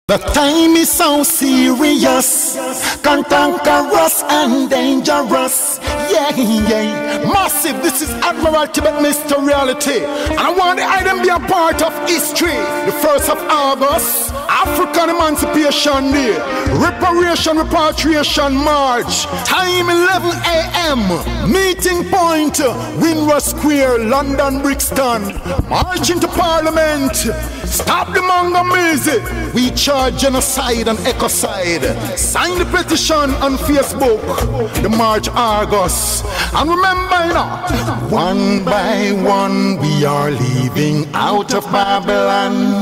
The time is so serious, cantankerous and dangerous. Yeah, yeah. Massive, this is Admiralty but Mr. Reality. And I want the item be a part of history. The 1st of August, African Emancipation Day, Reparation, Repatriation March. Time 11 a.m. Meeting point, Windrush Square, London, Brixton. March into Parliament. Stop the Mongamizi. We Charge Genocide and Ecocide. Sign the petition on Facebook. The March August. And remember, you know, one by one we are leaving out of Babylon.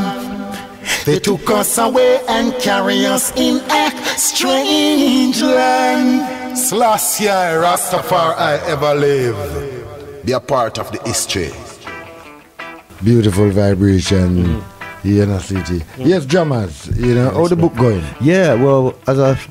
They took us away and carry us in a strange land. Selassie, Rastafari ever live. Be a part of the history. Beautiful vibration. In a city. Yes, drummers, you know, how the book going? Yeah, well,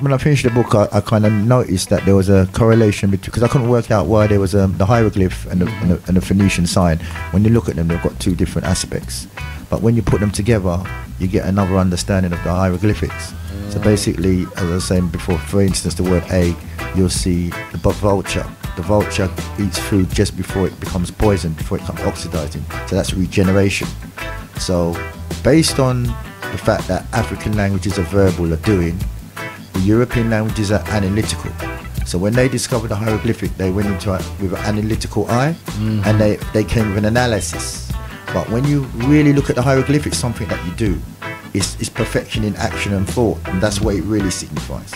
when I finished the book, I kind of noticed that there was a correlation between, because I couldn't work out why there was the hieroglyph and the Phoenician sign. When you look at them, they've got two different aspects. But when you put them together, you get another understanding of the hieroglyphics. So basically, as I was saying before, for instance, the word A, you'll see the vulture. The vulture eats food just before it becomes poison, before it becomes oxidizing. So that's regeneration. So based on the fact that African languages are verbal are doing, the European languages are analytical. So when they discovered the hieroglyphic, they went into it with an analytical eye, and they came with an analysis. But when you really look at the hieroglyphic, something that you do is perfection in action and thought, and that's what it really signifies.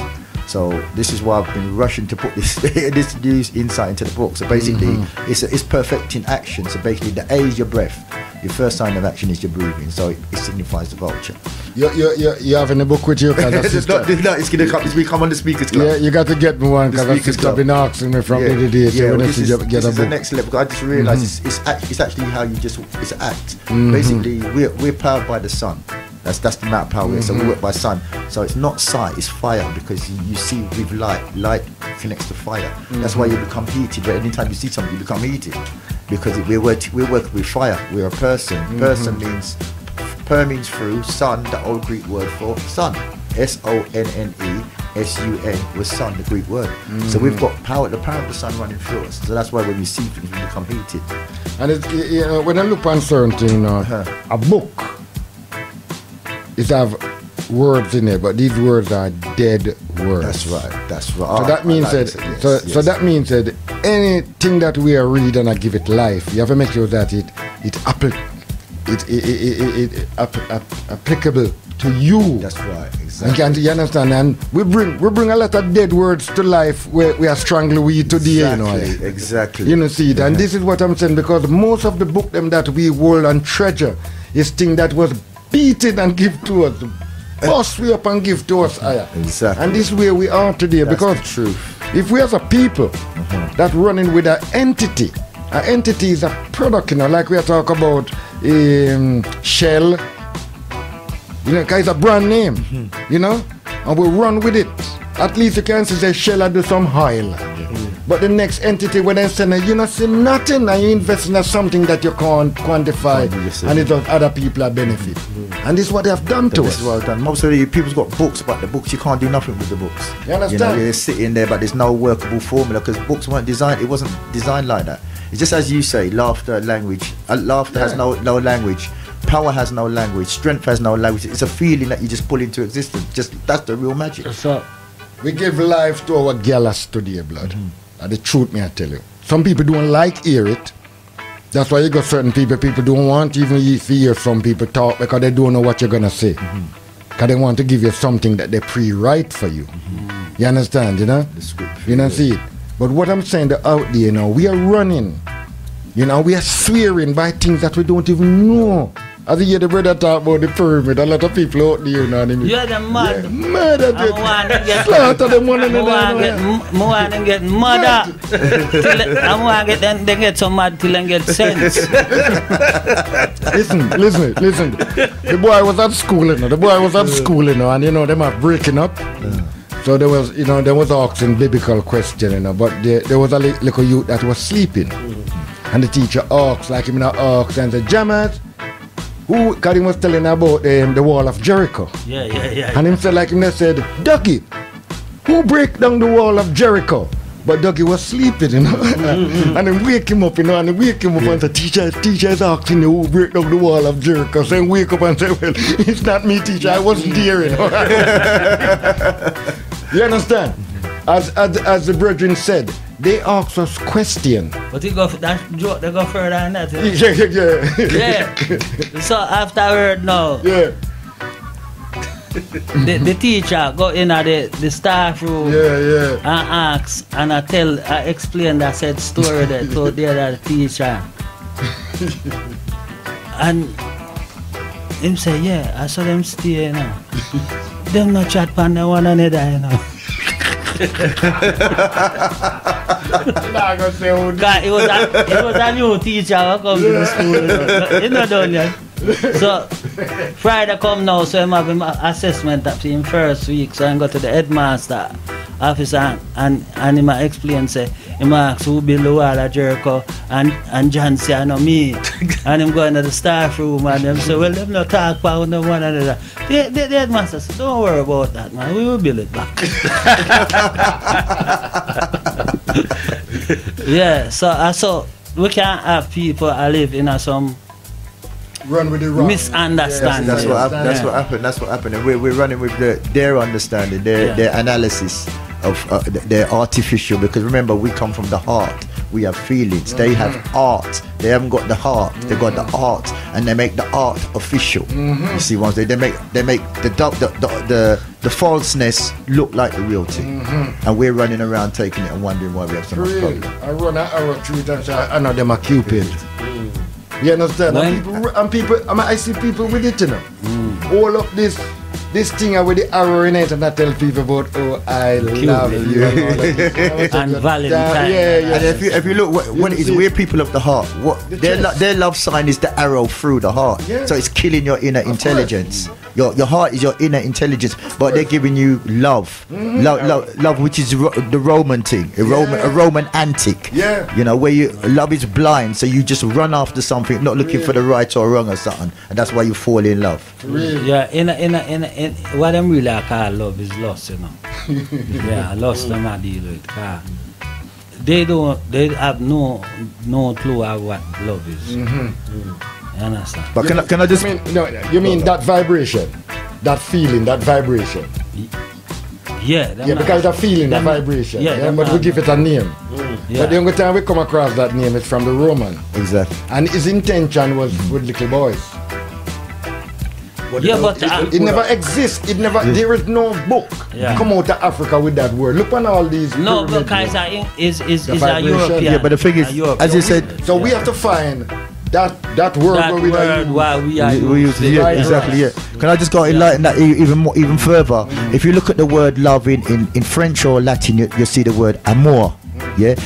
So this is why I've been rushing to put this this new insight into the book. So basically, it's perfect in action. So basically, the A is your breath. Your first sign of action is your breathing. So it signifies the vulture. You having a book with you? It's going to come on the speakers club. Yeah, you got to get me one because I've just been asking me from the other day. Yeah, this is the next level. I just realised it's actually how you just it's an act. Basically, we're powered by the sun. That's the amount of power we have. So we work by sun. So it's not sight, it's fire, because you see with light. Light connects to fire. That's why you become heated. But anytime you see something, you become heated, because we work with fire. We're a person. Person means means through. Sun, the old Greek word for sun. SONNE, SUN was sun, the Greek word. So we've got the power of the sun running through us. So that's why when we see things, we become heated. And when I look on certain a book, it have words in it, but these words are dead words. That's right. So that means so that means that anything that we are reading and give it life, you have to make sure that it applicable to you. That's right, exactly. And you understand? And we bring a lot of dead words to life where we are strangling with today. Exactly. You know, see it. And this is what I'm saying, because most of the book them that we hold and treasure is thing that was beaten and give to us, bust we up and give to us higher. Exactly. And this is where we are today. That's because the truth. If we as a people that running with an entity is a product, you know, like we are talking about Shell, you know, it's a brand name, you know, and we run with it. At least you can say Shell do some oil. But the next entity, when they say, you not see nothing, and you invest in something that you can't quantify, and it does other people a benefit. And this is what they have done to us. This is what done. Most of the people's got books, but the books, you can't do nothing with the books. You understand? You know, they're sitting there, but there's no workable formula, because books weren't designed, it wasn't designed like that. It's just as you say, laughter, language. Laughter has no language. Power has no language. Strength has no language. It's a feeling that you just pull into existence. That's the real magic. So, we give life to our galas today, blood. And the truth, may I tell you. Some people don't like hear it. That's why you got certain people don't want even to hear some people talk, because they don't know what you're going to say. Because they want to give you something that they pre-write for you. You understand, you know? The script. You know, see it. But what I'm saying, out there, you know, we are running. You know, we are swearing by things that we don't even know. As you hear the brother talk about the pyramid, a lot of people out there, you know what I mean? Yeah, they're mad. Yeah, mad at it. Slaughter them one another. I want to get mad. I want to get them, they get so mad till they get sense. Listen. The boy was at school, you know. And, you know, them are breaking up. So there was asking biblical question, you know, but there was a little youth that was sleeping. And the teacher asked, like him in asked, and said, Jammers, because he was telling about the wall of Jericho. Yeah. And him said, like him said, Dougie, who break down the wall of Jericho? But Dougie was sleeping, you know. And then wake him up, you know, and and said, teacher is asking you who break down the wall of Jericho. So he wake up and say, well, it's not me, teacher, I wasn't there, you know. You understand? As the brethren said, they ask us questions. But they go further than that. Yeah. So after I heard now, Yeah. the teacher go in at the staff room and ask, and I explain that said story there to the other teacher. And him say, yeah, I saw them stay, you know. Them not chat pan one another, you know. It was a new teacher who come to the school. You know, done yet. So Friday come now, so I'm having assessment up in first week. So I go to the headmaster office and him explain, say, him ask who build the wall of Jericho, and John say, I know me. And him go into the staff room and them say, well, them not talk about no one another. The headmaster said, don't worry about that, man, we will build it back. Yeah, so we can't have people live in some run with the wrong misunderstanding. That's what happened. And we're running with their understanding, their analysis of their artificial, because remember, we come from the heart. We have feelings. They have art. They haven't got the heart. They got the art, and they make the art official. You see, once they make the falseness look like the real thing, and we're running around taking it and wondering why we have so much problem. I run an arrow through it and say, I know them are Cupid. You understand? And people, I see people with it, you know. All of this thing with the arrow in it, and I tell people about, oh, I love you. And Valentine. Yeah. And if you look, what it is, we're people of the heart. Their love sign is the arrow through the heart. Yeah. So it's killing your inner intelligence. Your heart is your inner intelligence, but they're giving you love, love, which is the Roman thing, a Roman antic. Yeah. You know, where love is blind, so you just run after something, not looking for the right or wrong or something, and that's why you fall in love. Yeah, in what them really call love is lust, you know. Yeah, lust them not deal with. They have no clue of what love is. You understand? But can I just? You mean that vibration, that feeling, that vibration? Yeah, because the feeling, the vibration. Yeah, but we give it a name. But the only time we come across that name is from the Roman. Exactly. And his intention was with little boys. But it never exists. It never. There is no book come out of Africa with that word. Look on all these. No, because is a European. Yeah, but the thing is, as you said, so we have to find that word we use. Yeah, exactly. Yeah. Can I just go enlighten that even further? If you look at the word love in French or Latin, you see the word amour. Yeah.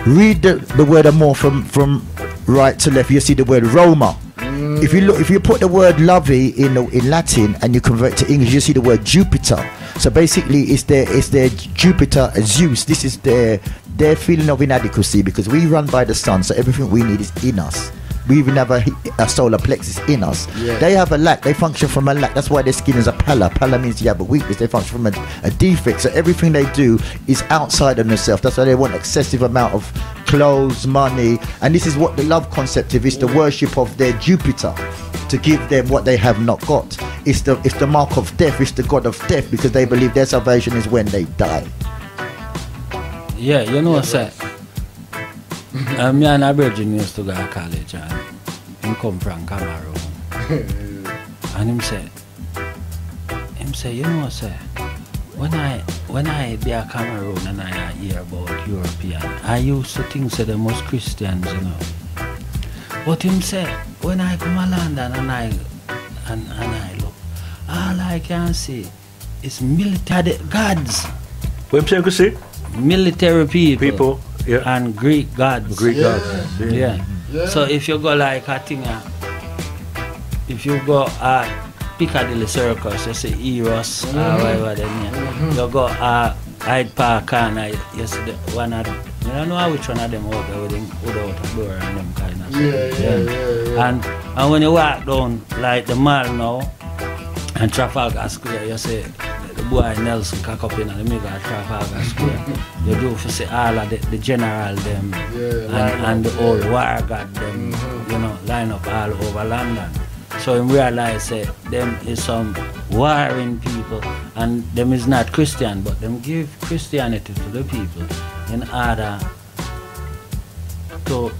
Read the word amour from right to left. You see the word Roma. If you put the word lovey in Latin and you convert it to English, you see the word Jupiter. So basically, it's their Jupiter, Zeus. This is their feeling of inadequacy, because we run by the sun, so everything we need is in us. We even have a solar plexus in us. Yeah. They have a lack. They function from a lack. That's why their skin is a pallor. Pallor means you have a weakness. They function from a defect. So everything they do is outside of themselves. That's why they want excessive amount of clothes, money. And this is what the love concept is the worship of their Jupiter, to give them what they have not got. It's the mark of death. It's the god of death, because they believe their salvation is when they die. Yeah, you know what I'm me and a virgin used to go to college, and him come from Cameroon. And him say, you know, sir, when I be a Cameroon and I hear about European, I used to think they most Christians, you know. But him say, when I come to London and I look, all I can see is military gods. What you can see? Military people. Yeah. And Greek gods. Yeah. So if you go like a thing, if you go Piccadilly Circus, you see Eros or whatever then you go Hyde Park and you see one of them. You don't know which one of them out there without a door and them kind of Yeah. And when you walk down like the mall now and Trafalgar Square, you see the boy Nelson cock up in the middle of Trafalgar Square. You do for see all of the general them and the old war god them, you know, line up all over London. So you realize them is some warring people, and them is not Christian, but them give Christianity to the people in order to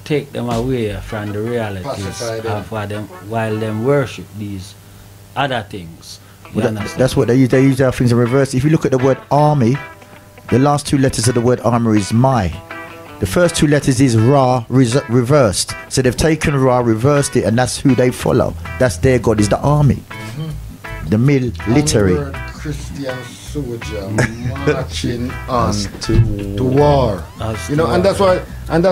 take them away from the realities of what them, while them worship these other things. Well, that's what they use. They use our things in reverse. If you look at the word army, the last two letters of the word army is my. The first two letters is Ra reversed. So they've taken Ra, reversed it, and that's who they follow. That's their God, is the army. The military. Christian soldier marching on to war. You know, and that's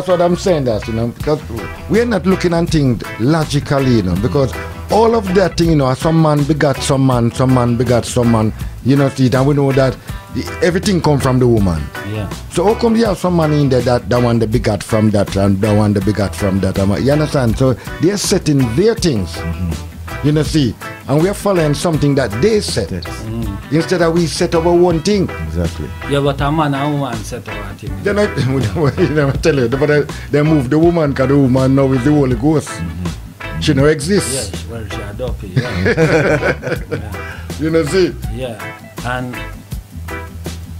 what I'm saying that, you know, because we're not looking at things logically, you know, because all of that thing, you know, some man begat some man begat some man, you know, see it, and we know that everything come from the woman. Yeah. So how come you have some man in there that one the begat from that and the one the begat from that? You understand? So they're setting their things. You know, see, and we're following something that they set. Instead of we set our one thing. Exactly. Yeah, but a man and woman set our thing. They're not, you never tell you, but they move the woman because the woman now is the Holy Ghost. She no exists. Yes, well, she adopted, yeah. You know, see? Yeah, and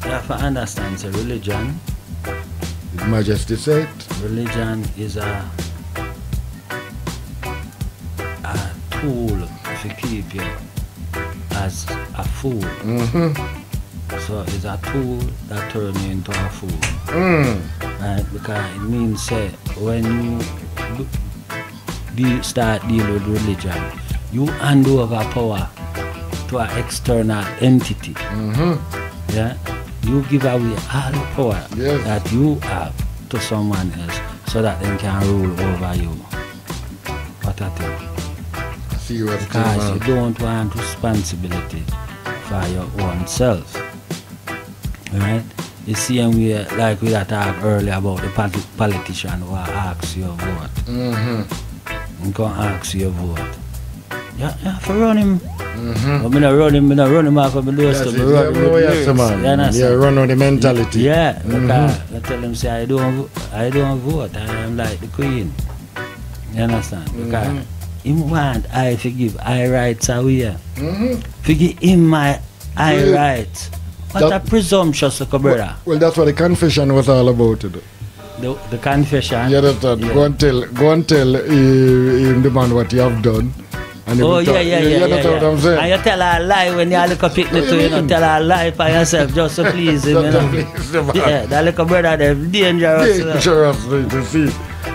you have to understand, so religion. His Majesty said. Religion is a tool to keep you as a fool. So it's a tool that turns you into a fool. Right? Because it means say when you start dealing with religion, you hand over power to an external entity. Yeah? You give away all the power that you have to someone else so that they can rule over you. What I think. Because you don't want responsibility for your own self. Right? You see, and like we talked earlier about the politician who asks your vote. You can ask your vote. You have to run him. But I run him off of the list. Yeah, run on the mentality. Yeah, because I tell him, say, I don't vote. I am like the queen. You understand? Because him want I forgive I rights away. Forgive him my I rights. What a presumptuous brother. Well, that's what the confession was all about. The confession. Yeah, that's that. Go and tell him the man what you have done. And That's what I'm saying. And you tell a lie when you look a picnic to, you know, tell a lie for yourself just to please him, you know. Yeah, that little brother, they're dangerous. Dangerous, to see.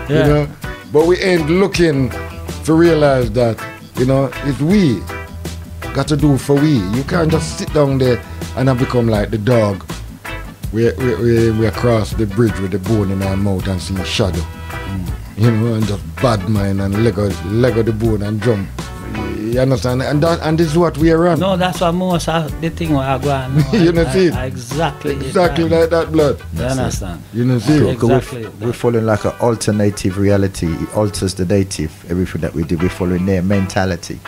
You know. But we ain't looking to realize that, you know, it's we got to do for we. You can't just sit down there and have become like the dog. We across the bridge with the bone in our mouth and see shadow. You know, and just bad mind and Lego the bone and jump. You understand? And this is what we are on. No, that's what most of the thing we are going. You know, see? Exactly like that, blood. You understand? You know, see? Exactly. We're following like an alternative reality. It alters the native. Everything that we do, we're following their mentality.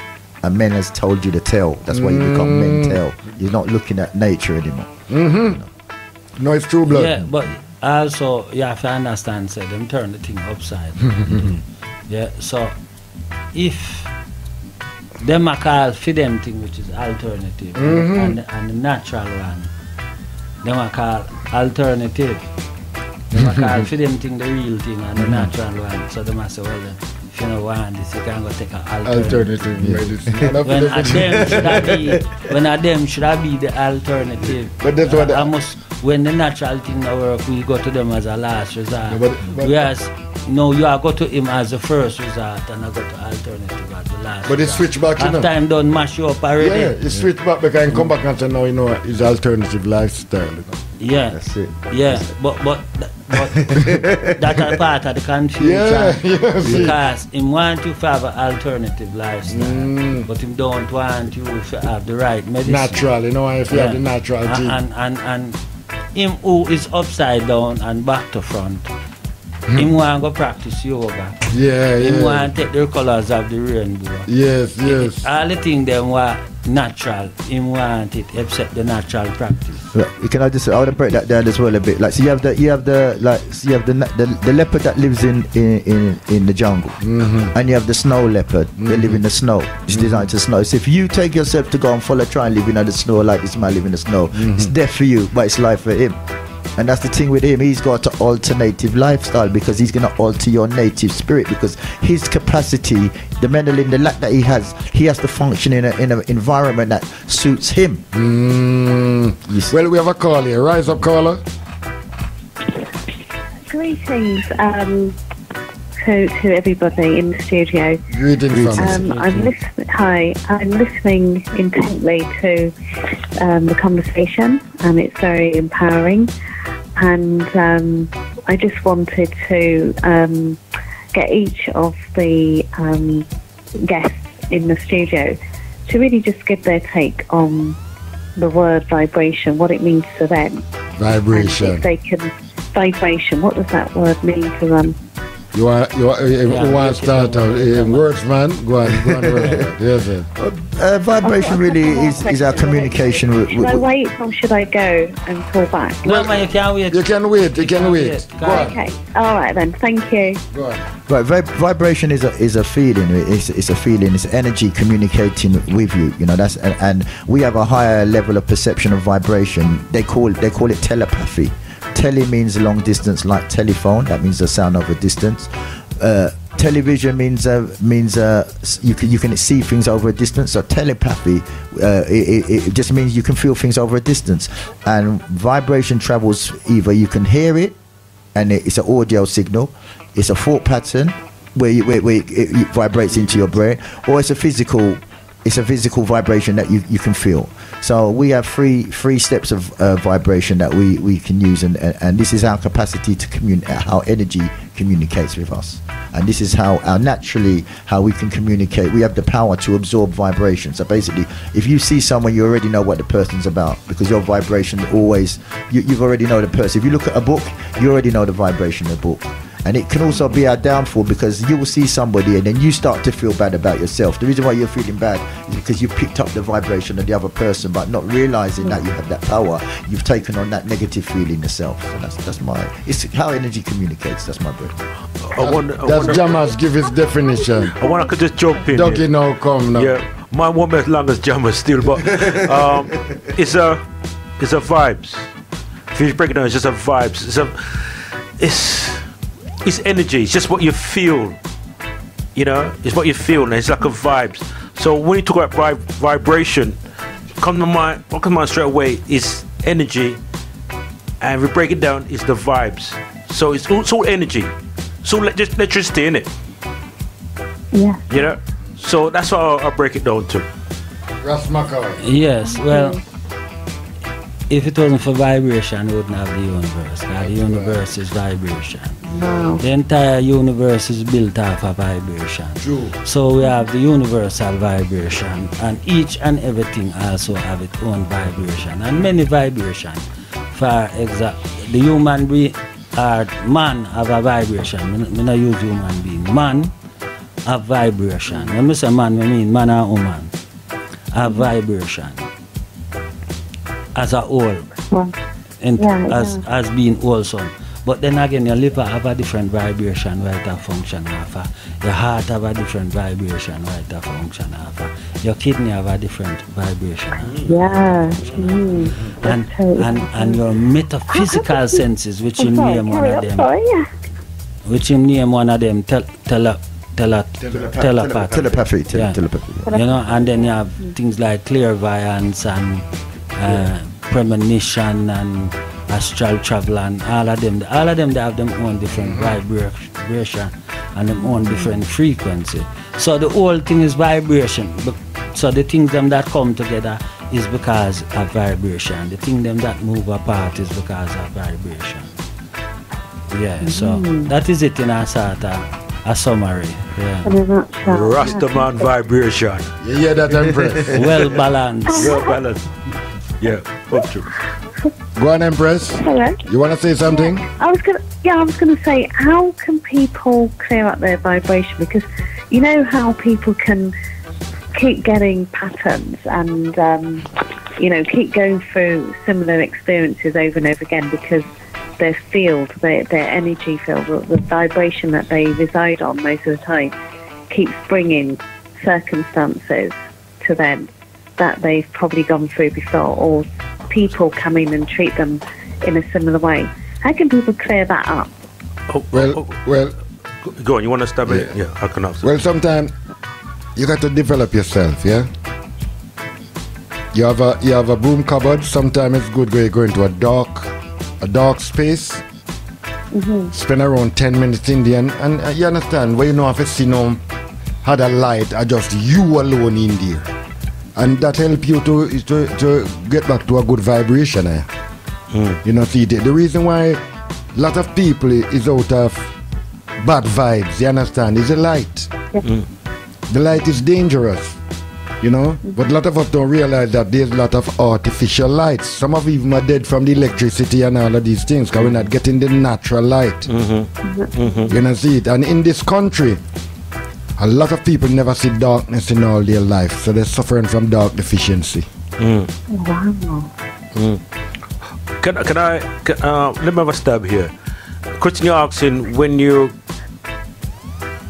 And men has told you to tell. That's why you become mental. You're not looking at nature anymore. You know? No, it's true, blood. Yeah, but also you have to understand, say them turn the thing upside. Yeah, so if them are called for them thing which is alternative and the natural one, them are called alternative. Them are called for them thing the real thing and the natural one. So them must say, well then, if you don't want this, you can go take an alternative medicine. When a them should have be the alternative. But that's what when the natural thing don't work, we go to them as a last resort. Whereas no, you are go to him as the first resort and I go to alternative as the last. But it's switch back, you know. Time done mash you up already. Yeah, it's switch back because I can come back and say now, you know, it's alternative lifestyle. You know. Yeah, that's it. Yeah, but that are part of the confusion. Yeah, because him want you to have an alternative lifestyle, but him don't want you to have the right medicine. Natural, you know, if you have the natural thing. And him who is upside down and back to front, Him want to go practice yoga. Yeah, Him yeah. want to take the colors of the rainbow. Yes, yes. All the things them were natural. Him want it except the natural practice. Can I just? I want to break that down as well a bit. Like, so you have the leopard that lives in the jungle, and you have the snow leopard that live in the snow. It's designed to snow. So if you take yourself to go and try and live in the snow like this man live in the snow, it's death for you, but it's life for him. And that's the thing with him. He's got an alternative lifestyle because he's going to alter your native spirit, because his capacity, the mental intellect that he has to function in an environment that suits him. Well, we have a call here. Rise up, caller. Greetings to everybody in the studio. Greetings from I'm listening intently to the conversation, and it's very empowering. And I just wanted to get each of the guests in the studio to really just give their take on the word vibration, what it means to them. Vibration. And if they can, vibration, what does that word mean to them? You want to start words, man? Go on. Yes, sir. Vibration really is our communication. Should I wait or should I go and call back? No, man, you can't wait. You can wait. Go on. Okay. All right then. Thank you. Go on. Right, vibration is a feeling. It's a feeling. It's energy communicating with you. You know, that's and we have a higher level of perception of vibration. They call it telepathy. Tele means long distance, like telephone. That means the sound of a distance. Television means you can see things over a distance. So telepathy, it just means you can feel things over a distance. And vibration travels, either you can hear it, and it's an audio signal. It's a thought pattern where it vibrates into your brain, or it's a physical vibration that you can feel. So we have three steps of vibration that we can use, and this is our capacity to communicate, how energy communicates with us, and this is how we can communicate. We have the power to absorb vibration. So basically, if you see someone, you already know what the person's about, because your vibration always, you've already know the person. If you look at a book, you already know the vibration of the book. And it can also be our downfall, because you will see somebody and then you start to feel bad about yourself. The reason why you're feeling bad is because you picked up the vibration of the other person, but not realizing that you have that power. You've taken on that negative feeling yourself. So it's how energy communicates. That's my break. That's Jammers give his definition. I want to just jump in. Ducky now come now. Yeah, mine won't be as long as Jammers still, but it's a vibes. If you break it down, it's just a vibes. It's energy. It's just what you feel. You know, it's what you feel, and it's like a vibes. So when you talk about vibration, what comes to mind straight away is energy, and if we break it down, it's the vibes. So it's all energy. So just electricity in it. Yeah. You know. So that's what I'll break it down to. Rasmakar. Yes, well, if it wasn't for vibration, we wouldn't have the universe. The universe is vibration. Wow. The entire universe is built off of vibration. True. So we have the universal vibration, and each and everything also have its own vibration, and many vibration. For example, the human being, man have a vibration. I don't use human being. Man have vibration. When I say man, I mean man and woman have vibration as a whole, as being wholesome. But then again, your liver have a different vibration where it function alpha. Your heart have a different vibration where it function alpha. Your kidney have a different vibration. Yeah. And your metaphysical senses, which you name one of them. Telepathy. You know, and then you have things like clairvoyance and premonition and astral travel, and all of them they have their own different vibration and their own different frequency. So the whole thing is vibration. So the things them that come together is because of vibration. The thing them that move apart is because of vibration. Yeah, so that is it in a sort of a summary. Yeah. Rastaman vibration. You hear that, Empress? Well balanced. Well balanced. Yeah, up to. Go on, Empress. Hello. You want to say something? I was gonna say, how can people clear up their vibration? Because you know how people can keep getting patterns and keep going through similar experiences over and over again because their field, their energy field, the vibration that they reside on most of the time, keeps bringing circumstances to them that they've probably gone through before, or people come in and treat them in a similar way. How can people clear that up? Well, go on. You want to start it? Yeah, I can answer. Well, sometimes you got to develop yourself. Yeah. You have a broom cupboard. Sometimes it's good when you go into a dark space. Spend around 10 minutes in there, and you understand where you know if it's had a light, or just you alone in there, and that help you to get back to a good vibration. You know, see the reason why a lot of people is out of bad vibes. You understand? Is the light. The light is dangerous. You know, but a lot of us don't realize that there's a lot of artificial lights. Some of even are dead from the electricity and all of these things because we're not getting the natural light. You know, see it. And in this country, a lot of people never see darkness in all their life, so they're suffering from dark deficiency. Wow. Can I let me have a stab here. Question you're asking, when you're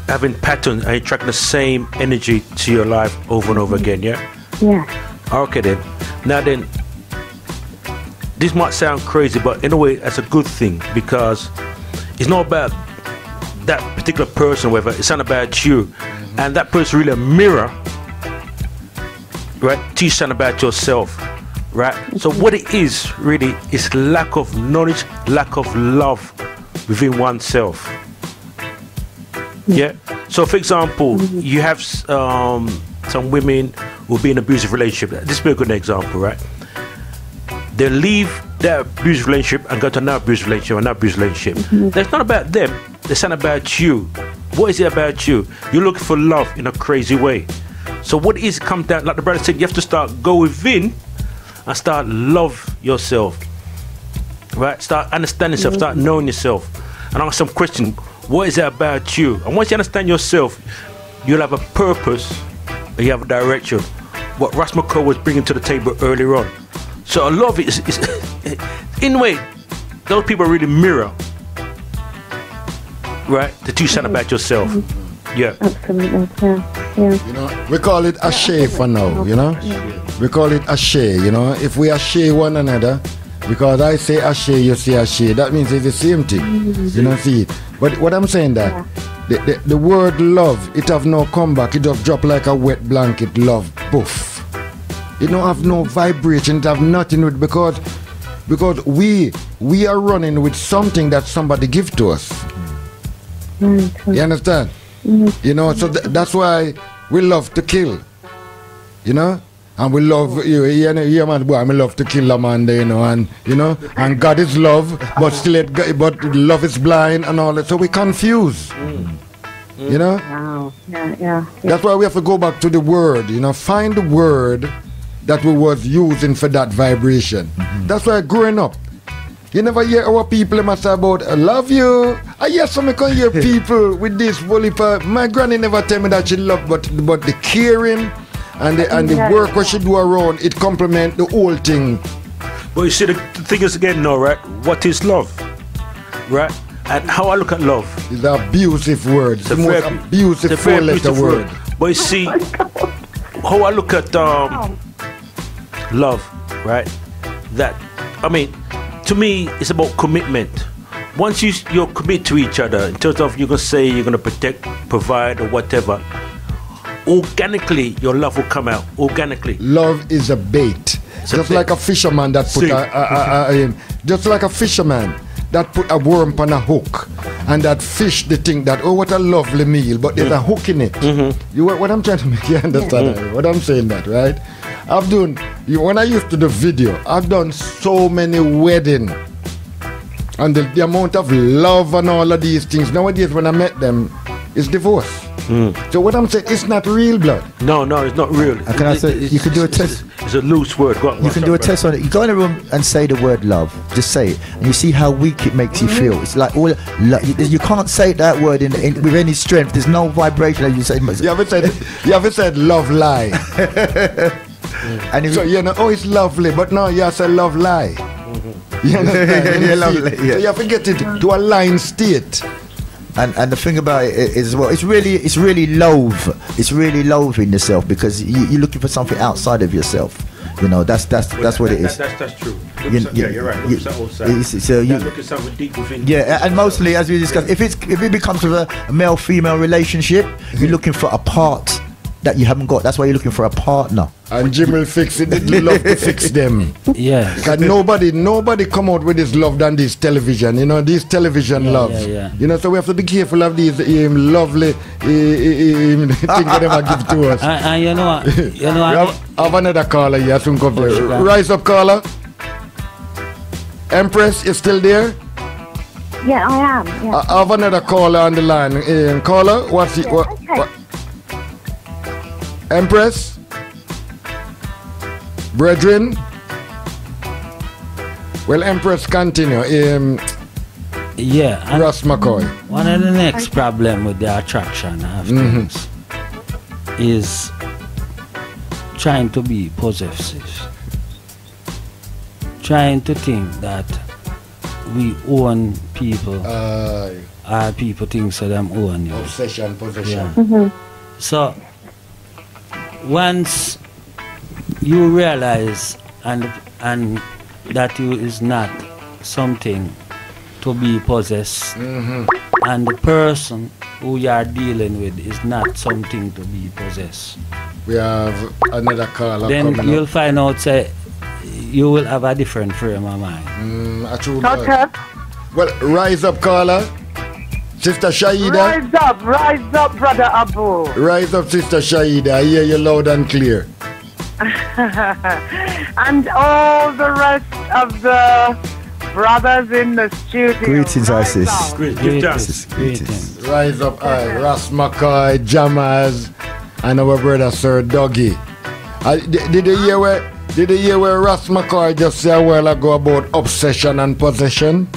having patterns and you're tracking the same energy to your life over and over again, yeah? Yeah. Okay then. Now then, this might sound crazy, but in a way that's a good thing, because it's not about that particular person, whether it's not about you, and that person really a mirror, right? Teach something about yourself, right? So what it is really is lack of knowledge, lack of love within oneself. Yeah. So for example, you have some women who will be in an abusive relationship. This will be a good example, right? They leave their abusive relationship and go to another abusive relationship, another abusive relationship. It's not about them. It's not about you. What is it about you? You're looking for love in a crazy way. So what is come down, like the brother said, you have to start go within and start love yourself, right? Start understanding yourself, start knowing yourself, and ask some question. What is it about you? And once you understand yourself, you'll have a purpose and you have a direction. What Ras McCall was bringing to the table earlier on. So a lot of it is in a way, those people really mirror, right? To teach something about yourself. Yeah. Absolutely. Yeah. You know, we call it a share for now, you know? We call it a share, you know? If we share one another, because I say a share, you say a share, that means it's the same thing. You know, see it. But what I'm saying that the word love, it have no comeback, it just drop like a wet blanket, love, poof. It don't have no vibration, it have nothing with, because we are running with something that somebody give to us. You understand? You know, so that's why we love to kill. You know? And we love you man, boy, I love to kill a man there, you know, and God is love, but love is blind and all that. So we confuse. You know? Wow. Yeah. That's why we have to go back to the word, you know, find the word that we was using for that vibration. That's why growing up, you never hear our people must say about I love you. I hear some can hear people with this Wolipa. My granny never tell me that she loved, but the caring and the work what she do around it complement the whole thing. But you see the thing is again now, right? What is love? Right? And how I look at love. It's an abusive word. It's the most abusive four-letter word. But you see how I look at love, right? That, I mean, to me, it's about commitment. Once you're committed to each other, in terms of you're going to say you're going to protect, provide, or whatever, organically, your love will come out. Organically. Love is a bait. Just like a fisherman that put just like a fisherman that put a worm on a hook, and that fish they think that, oh, what a lovely meal, but there's a hook in it. What I'm trying to make you understand, what I'm saying that, right? I've done, when I used to do video, I've done so many weddings, and the amount of love and all of these things, nowadays when I met them, it's divorce. So what I'm saying, it's not real blood. No, it's not real. Can I say, you could do a test. It's It's a loose word. You can do a test on it. You go in a room and say the word love. Just say it, and you see how weak it makes you feel. It's like all you can't say that word with any strength. There's no vibration. As you say. You ever said love lie? And so it's lovely, but no, you have to love lie. You understand? Lovely, yeah. So you have to get it to a line state. And the thing about it is, well, it's really loathe. It's really loathing yourself because you're looking for something outside of yourself. That's what it is. That's true. You're right. Look at something deep within. Yeah, and mostly, as we discussed, if it becomes a male-female relationship, you're looking for a part that you haven't got. That's why you're looking for a partner. And Jim will fix it. He'd love to fix them. Yeah. Because nobody come out with this love than this television. These television loves. Yeah. So we have to be careful of these lovely things that they might give to us. And you know we have another caller here. Soon come there. Rise up, caller. Empress, you still there? Yeah, I am. Yeah. I have another caller on the line. Caller, what's it? What? Empress? Brethren? Well, Empress, continue. Ross McCoy. One of the next problem with the attraction of things is trying to be possessive. Trying to think that we own people. Or people think so them own you. Obsession, possession. Yeah. So once you realize and that you is not something to be possessed, and the person who you are dealing with is not something to be possessed, we have another caller then coming you'll up. find out say you will have a different frame of mind. A true Shut boy. up. Well, rise up, caller. Sister Shaida. Rise up, brother Aboo. Rise up, Sister Shaida. I hear you loud and clear. And all the rest of the brothers in the studio. Greetings, Isis. Greetings. Rise up, Ross McCoy, Jammers, and our brother Sir Dougie. Did you hear where Ross McCoy just said a while ago about obsession and possession?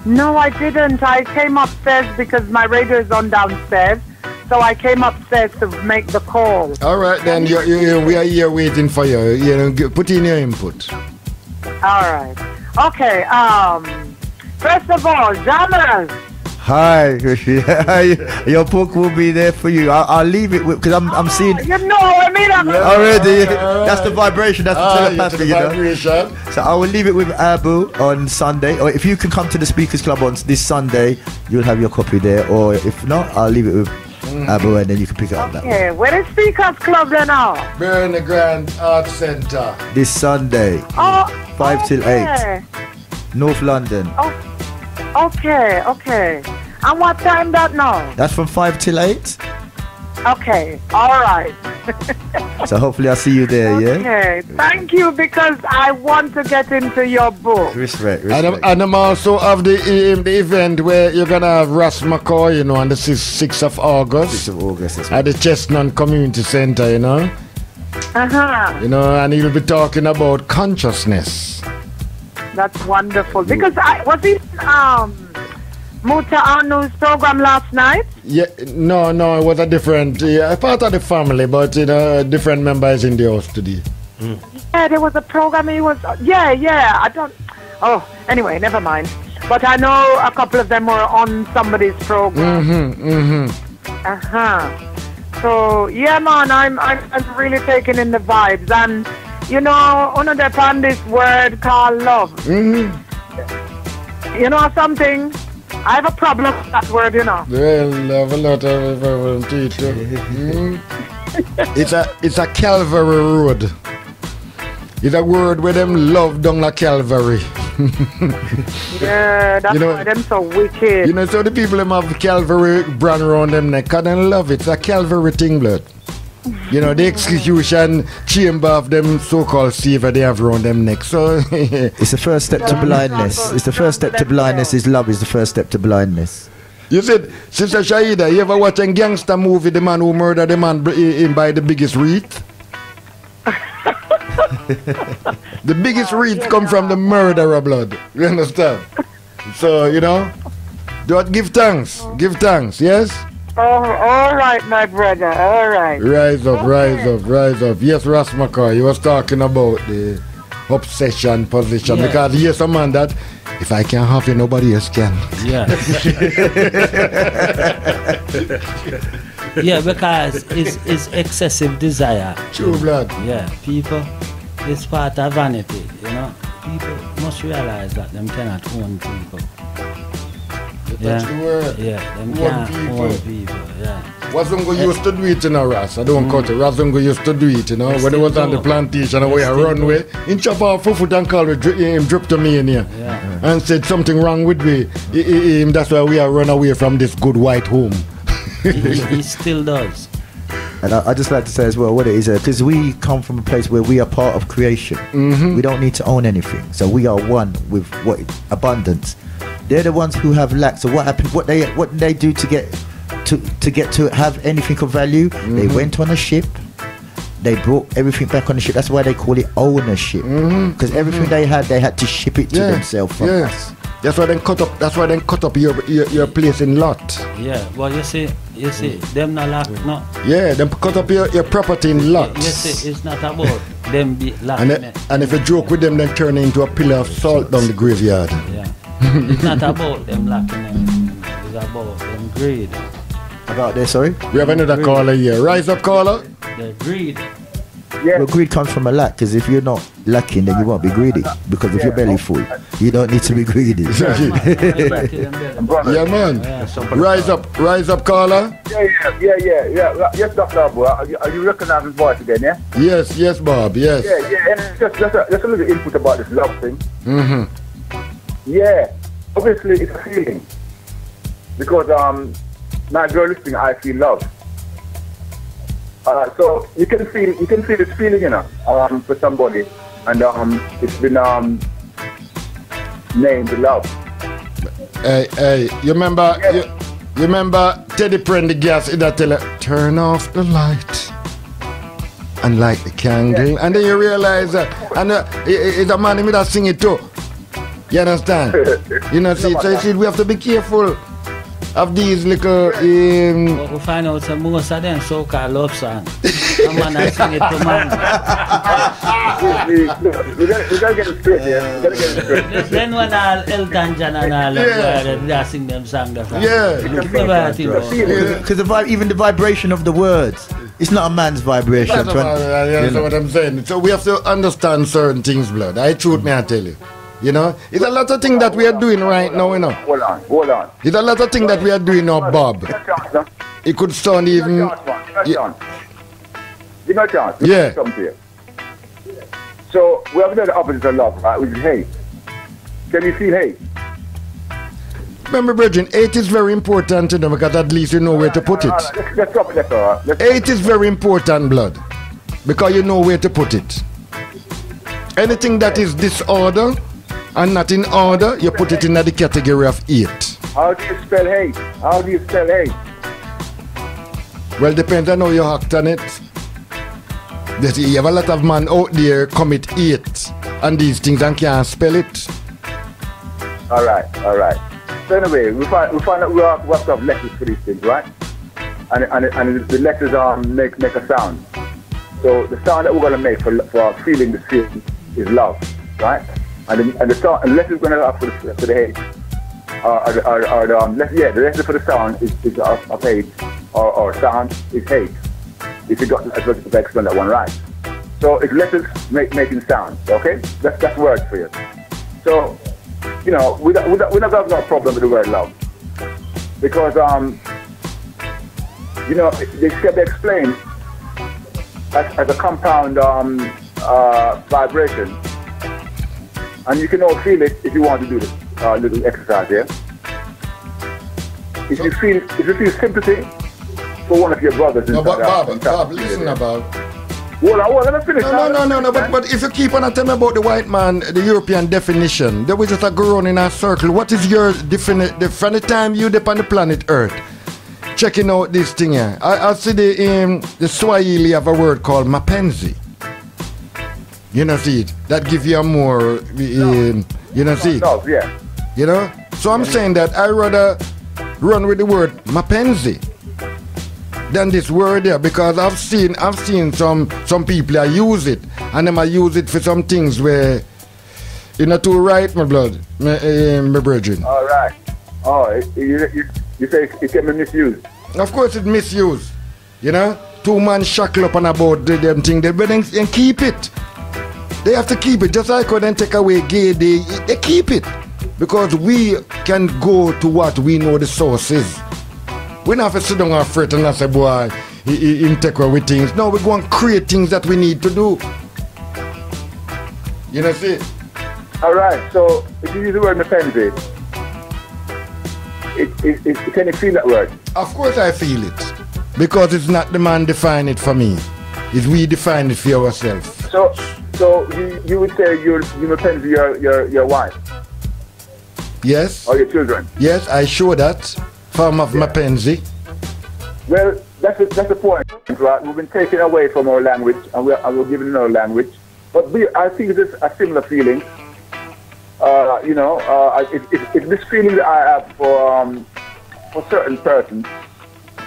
No, I didn't. I came upstairs because my radio is on downstairs. So I came upstairs to make the call. All right, then we are here waiting for you. Put in your input. All right. Okay. First of all, Jammers. Hi, your book will be there for you. I'll leave it because I'm seeing. You know what I mean? Already, that's the vibration. That's the telepathy, vibration. So I will leave it with Aboo on Sunday, or if you can come to the Speakers Club on this Sunday, you'll have your copy there. Or if not, I'll leave it with Aboo, and then you can pick it up that way. Okay, where is Speakers Club then now? Burn Grand Art Centre. This Sunday, 5 till 8, North London. Okay. And what time that now? That's from 5 till 8. Okay, all right. So hopefully I'll see you there, yeah? Okay, thank you, because I want to get into your book. Respect. And I'm also of the event where you're going to have Ross McCoy, on the 6th of August. 6th of August. At the Chestnut Community Center, and he'll be talking about consciousness. That's wonderful. Because was it Muta Anu's program last night? Yeah, no, it was a different, part of the family, but different members in the house today. Yeah, there was a program. He was, I don't. Oh, anyway, never mind. But I know a couple of them were on somebody's program. So yeah, man, I'm really taking in the vibes, and understand this word called love. You know something? I have a problem with that word, Well, I have a lot of people. It's a Calvary road. It's a word where them love down la Calvary. Yeah, that's why them so wicked. So the people them have Calvary brand around them neck, and they love it. It's a Calvary thing, blood. The execution chamber of them so-called savior they have around them neck. So it's the first step to blindness. It's the first step to blindness. Is love is the first step to blindness. You said, Sister Shaida, you ever watch a gangster movie, the man who murdered the man by the biggest wreath? The biggest reeds come from the murderer blood. You understand? So, you know, give thanks. Give thanks, yes? Oh, all right, my brother. All right. Rise up, rise up, rise up. Yes, Ras McCoy, you was talking about the obsession position. Yeah. Because here's a man that, if I can't have you, nobody else can. Yeah. Yeah, because it's excessive desire. True blood. Yeah, people, it's part of vanity, you know. People must realize that them cannot own people. That's the word. Yeah, them Own can't people. own people, yeah. Wasngo used to do it, you know, Ras. I don't cut it. Razungo used to do it, you know, Yes, when he they was on do. the plantation, Yes, away a they runway. In chop off foot and call him drip to me in here. Yeah. And said something wrong with me. That's why we are run away from this good white home. He still does. And I just like to say as well what it is, because we come from a place where we are part of creation. We don't need to own anything, so we are one with what abundance. They're the ones who have lack. So what happened? What did they do to get to have anything of value? They went on a ship. They brought everything back on the ship. That's why they call it ownership, because everything they had to ship it to themselves from us. That's why they cut up. That's why they cut up your place in lot. Yeah, well you see, them not lack, no. Yeah, them cut up your property in lot. You see, it's not about them be lack. And if you joke with them, then turn into a pillar of salt down the graveyard. Yeah. It's not about them lacking anything. It's about them greed. About there, sorry. We have another caller here. Rise up, caller. The greed. Yes. Well, greed comes from a lack, because if you're not lacking, then you won't be greedy. Because if you're belly full, you don't need to be greedy. Yeah, man. Rise up, caller. Yeah. Yes, Dr. Aboo. Are you recognize his voice again, yeah? Yes, Bob. Yes. Yeah. And just a little input about this love thing. Yeah. Obviously, it's a feeling. Because my girl listening, I feel love. So you can feel this feeling, you know, for somebody, and it's been named love. Hey, you remember? Yeah. You remember Teddy prend the gas? That tell her, turn off the light and light the candle, and then you realize that, and it's a man that sing it too. You understand? You know, see, so you see, we have to be careful of these little. We find out some most of them so-called love songs. A man that sing it to man. We gotta get it straight, yeah. We gotta get it straight. Then when all Elton John and all they sing them songs. Yeah. Because even the vibration of the words, it's not a man's vibration. That's what I'm saying. So we have to understand certain things, blood. I truth me, I tell you. You know, it's a lot of things that we are doing right now, you know. Hold on. It's a lot of things that we are doing now, Bob. It could sound even. Give me a chance. Yeah. Come to you. So we have the opposite of love, right? Which is hate. Can you feel hate? Remember, Bridget, hate is very important, you know, because at least you know where to put it. Let's stop it, all right. Hate is very important, blood, because you know where to put it. Anything that is disorder and not in order, you put it in the category of hate. How do you spell hate? Well, depends on how you act on it. You have a lot of men out there commit hate and these things and can't spell it. All right. So anyway, we find out we have to have letters for these things, right? And the letters make a sound. So the sound that we're gonna make for feeling the feeling is love, right? And the letters we're gonna have for the hate the letter for the sound is of hate or sound is hate. If you got to explain that one right. So it's letters making sound, okay? That's words for you. So, you know, we don't have no problem with the word love. Because you know, they can be explained as a compound vibration. And you can all feel it if you want to do this little exercise here. If you feel sympathy for one of your brothers. No, but Bob, listen about. Hold on, let me finish. No, but if you keep on telling me about the white man, the European definition, they will just go around in a circle. What is your definition from the time you dip on the planet Earth? Checking out this thing here. I see the Swahili have a word called mapenzi. You know, see it. That give you a more, you know, see it. No, yeah. You know? So I'm saying that I rather run with the word mapenzi than this word there, because I've seen some people that use it, and them I use it for some things where you're not too right, my blood, my brethren. All right. Oh, you say it can be misused. Of course it's misused. You know? Two man shackle up on about them thing, they better keep it. They have to keep it. Just like when they take away gay, they keep it. Because we can go to what we know the source is. We don't have to sit down and fret and say, boy, he take away things. No, we go and create things that we need to do. You know, see? All right, so if you use the word mapenzi, can you feel that word? Of course I feel it. Because it's not the man define it for me. It's we define it for ourselves. So you would say you mapenzi your wife? Yes. Or your children? Yes, I show that form of mapenzi. Well, that's the point, right? We've been taken away from our language, and we're given our language. But I think it's a similar feeling. It's this feeling that I have for certain persons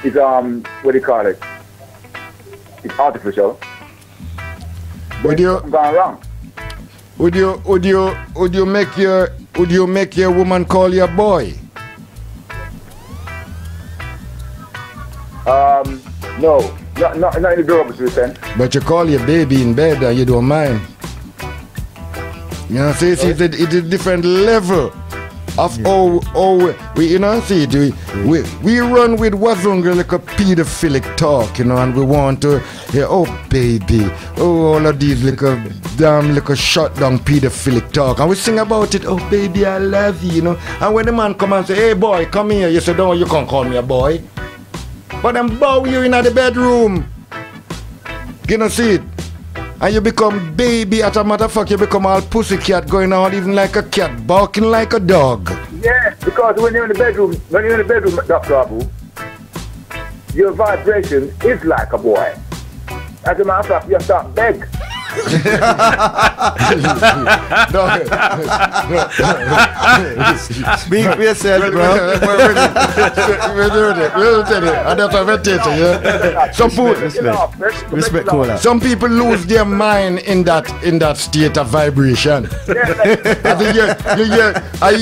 is what do you call it? It's artificial. Would you gone wrong? Would you make your woman call you a boy? No, not in the derogatory sense. But you call your baby in bed and you don't mind. You know, see, it's a different level of how we, you know, see, we run with Wazunga like a pedophilic talk, you know, and we want to hear, oh baby, oh all of these little damn little shut down pedophilic talk, and we sing about it, oh baby I love you, you know, and when the man come and say, hey boy, come here, you say, no, you can't call me a boy, but them bow you in the bedroom, you know, see it. And you become baby, as a matter of fact, you become all pussycat, going out even like a cat, barking like a dog. Yeah, because when you're in the bedroom, Dr. Aboo, your vibration is like a boy. As a matter of fact, you start beg. Speak for yourself, bro. Some people lose their mind in that state of vibration. I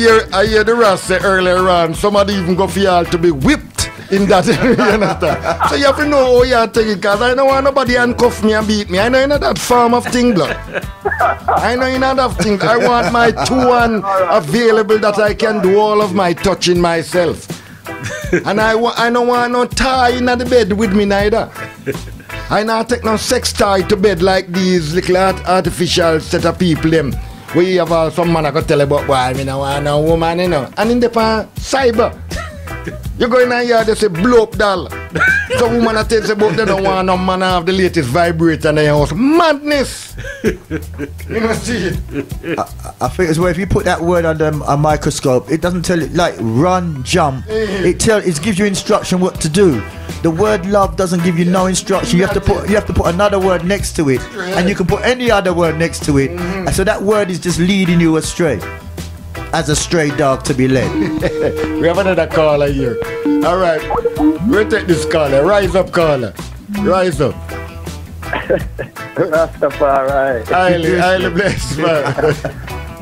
hear the Ras say earlier on, somebody even go for y'all to be whipped in that, you understand? So you have to know how you're taking, because I don't want nobody handcuff me and beat me. I know you're not that form of thing, blood. I know you're not that thing. I want my 2-1 available that I can do all of my touching myself. And I don't want no tie in the bed with me neither. I not take no sex tie to bed like these little artificial set of people them. Where you have some man I go tell about, why I mean I want no woman, you know. And in the cyber. You go in here, they say blow up doll. Some woman that tells about they don't want no man have the latest vibrator in their house. Madness! You know, see it? I think as well, if you put that word under a microscope, it doesn't tell you, like run, jump. It gives you instruction what to do. The word love doesn't give you no instruction. You have to put another word next to it, and you can put any other word next to it. And so that word is just leading you astray. As a stray dog to be led. We have another caller here. All right, we'll take this caller. Rise up, caller. Rise up. Rastafari. Highly blessed, man.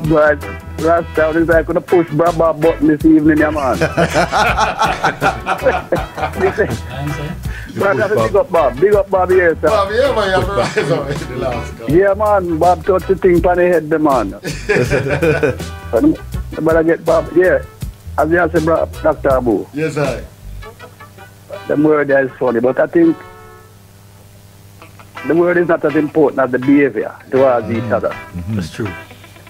But Rasta is like gonna push Brabba button this evening, yeah, man. Brother, big up Bob here, sir. Bob, yeah, man, you have to rise up in the last call. Yeah, man, Bob touch the thing on the head, the man. But I get Bob, yeah. As you say, Dr. Aboo. Yes, sir. The word there is funny, but I think the word is not as important as the behavior towards each other. That's true.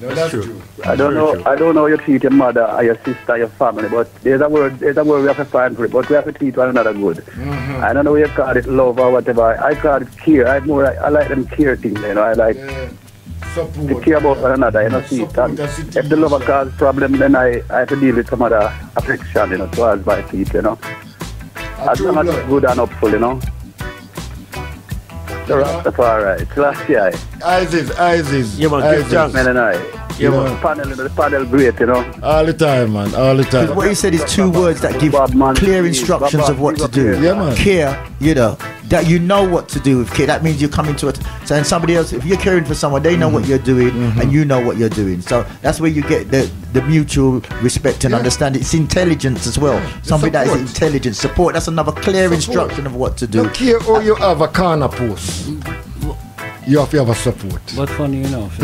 No, that's true. I don't know you treat your mother or your sister, your family, but there's a word we have to find for it, but we have to treat one another good. I don't know what you call it, love or whatever. I call it care. I like them care things, you know. I like to care about one another, you know, see it. And if the lover cause problem, then I have to deal with some other affection, you know, towards my people, you know. As long as it's good and upful, you know. So Rastafari, class, yeah. Isis. Yeah, man, give thanks. Man and I. Yeah, know, man. The panel great, you know. All the time, man. All the time. What he said is two words that give clear instructions of what to do. Yeah, man. Care, you know, that you know what to do with care. That means you're coming to it. So, and somebody else, if you're caring for someone, they know what you're doing, and you know what you're doing. So that's where you get the mutual respect and understanding. It's intelligence as well. Somebody that is intelligent, support. That's another clear instruction of what to do. Don't care or you have a corner post. You have to have a support. But funny enough,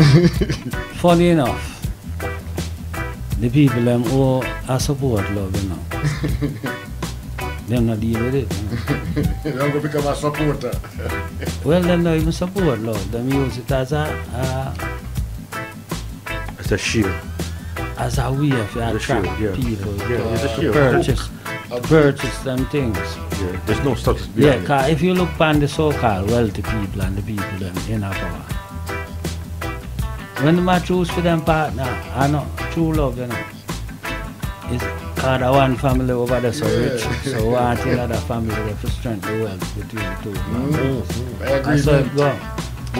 the people them who are support love, you know. Them not deal with it. You know. You're going to become a supporter. Well, them not even support love. Them use it as a shield. As a way of attract people to purchase them things. Yeah, there's no substance Yeah, behind because if you look upon the so-called wealthy people and the people them in power, when they choose for them partner, I know, true love, you know, it's called a one family over there so rich, so want another family there to strengthen the wealth between the two. I agree. And so it go.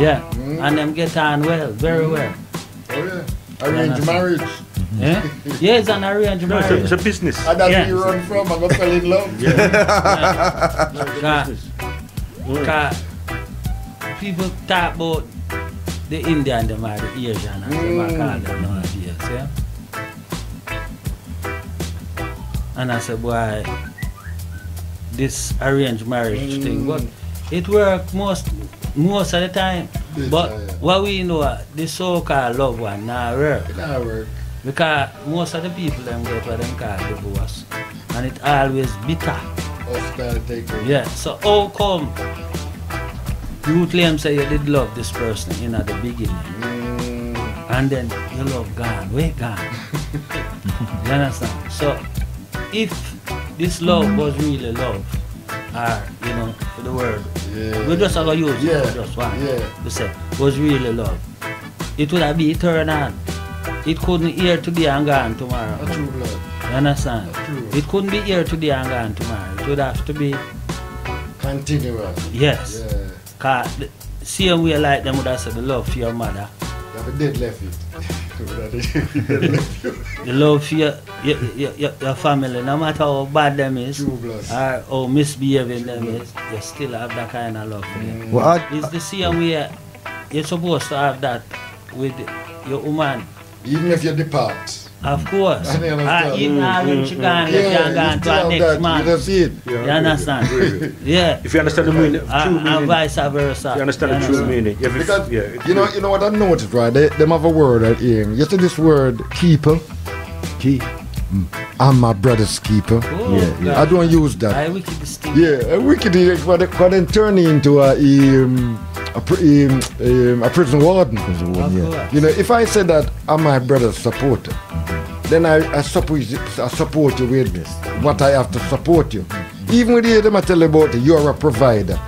Yeah, and them get on well, very well. Oh yeah, arranged marriage. Yeah? Yeah, it's an arranged marriage. It's a business. And that's where you run from and go fell in love. Because people talk about the Indian, them are the Asian, and them are called them nowadays, yeah? And I said, boy, this arranged marriage thing, but it works most of the time. But what we know, the so-called love one, now work. It not work. Because most of the people them get what them call divorce, and it always bitter. Yeah, so how come you claim say you did love this person in the beginning, and then your love gone, where gone? You understand? So if this love was really love, or you know, for the word, we just have to use it for just one. We say was really love, it would have been eternal. It couldn't here today and gone tomorrow. A true blood. You understand? It couldn't be here today and gone tomorrow. It would have to be continuous. Yes. Yeah. Cause the same way like them would have said the love for your mother. You have a dead left it. The love for your family, no matter how bad them is, or how misbehaving them is, you still have that kind of love for them. Well, it's the same way you're supposed to have that with your woman. Even if you depart. Of course. Even when she gone, you can go to the next man. You understand? Yeah. If you understand the meaning, true meaning. And vice versa. You understand the true meaning. Because, you know what I noticed, right? They have a word right here. You see this word, keeper? I'm my brother's keeper. Oh, I don't use that. I wicked distinct. Yeah, wicked, but then turn into a prison warden. You know, if I say that I'm my brother's supporter, then I support you with what I have to support you. Even with them I tell you about it, you're a provider.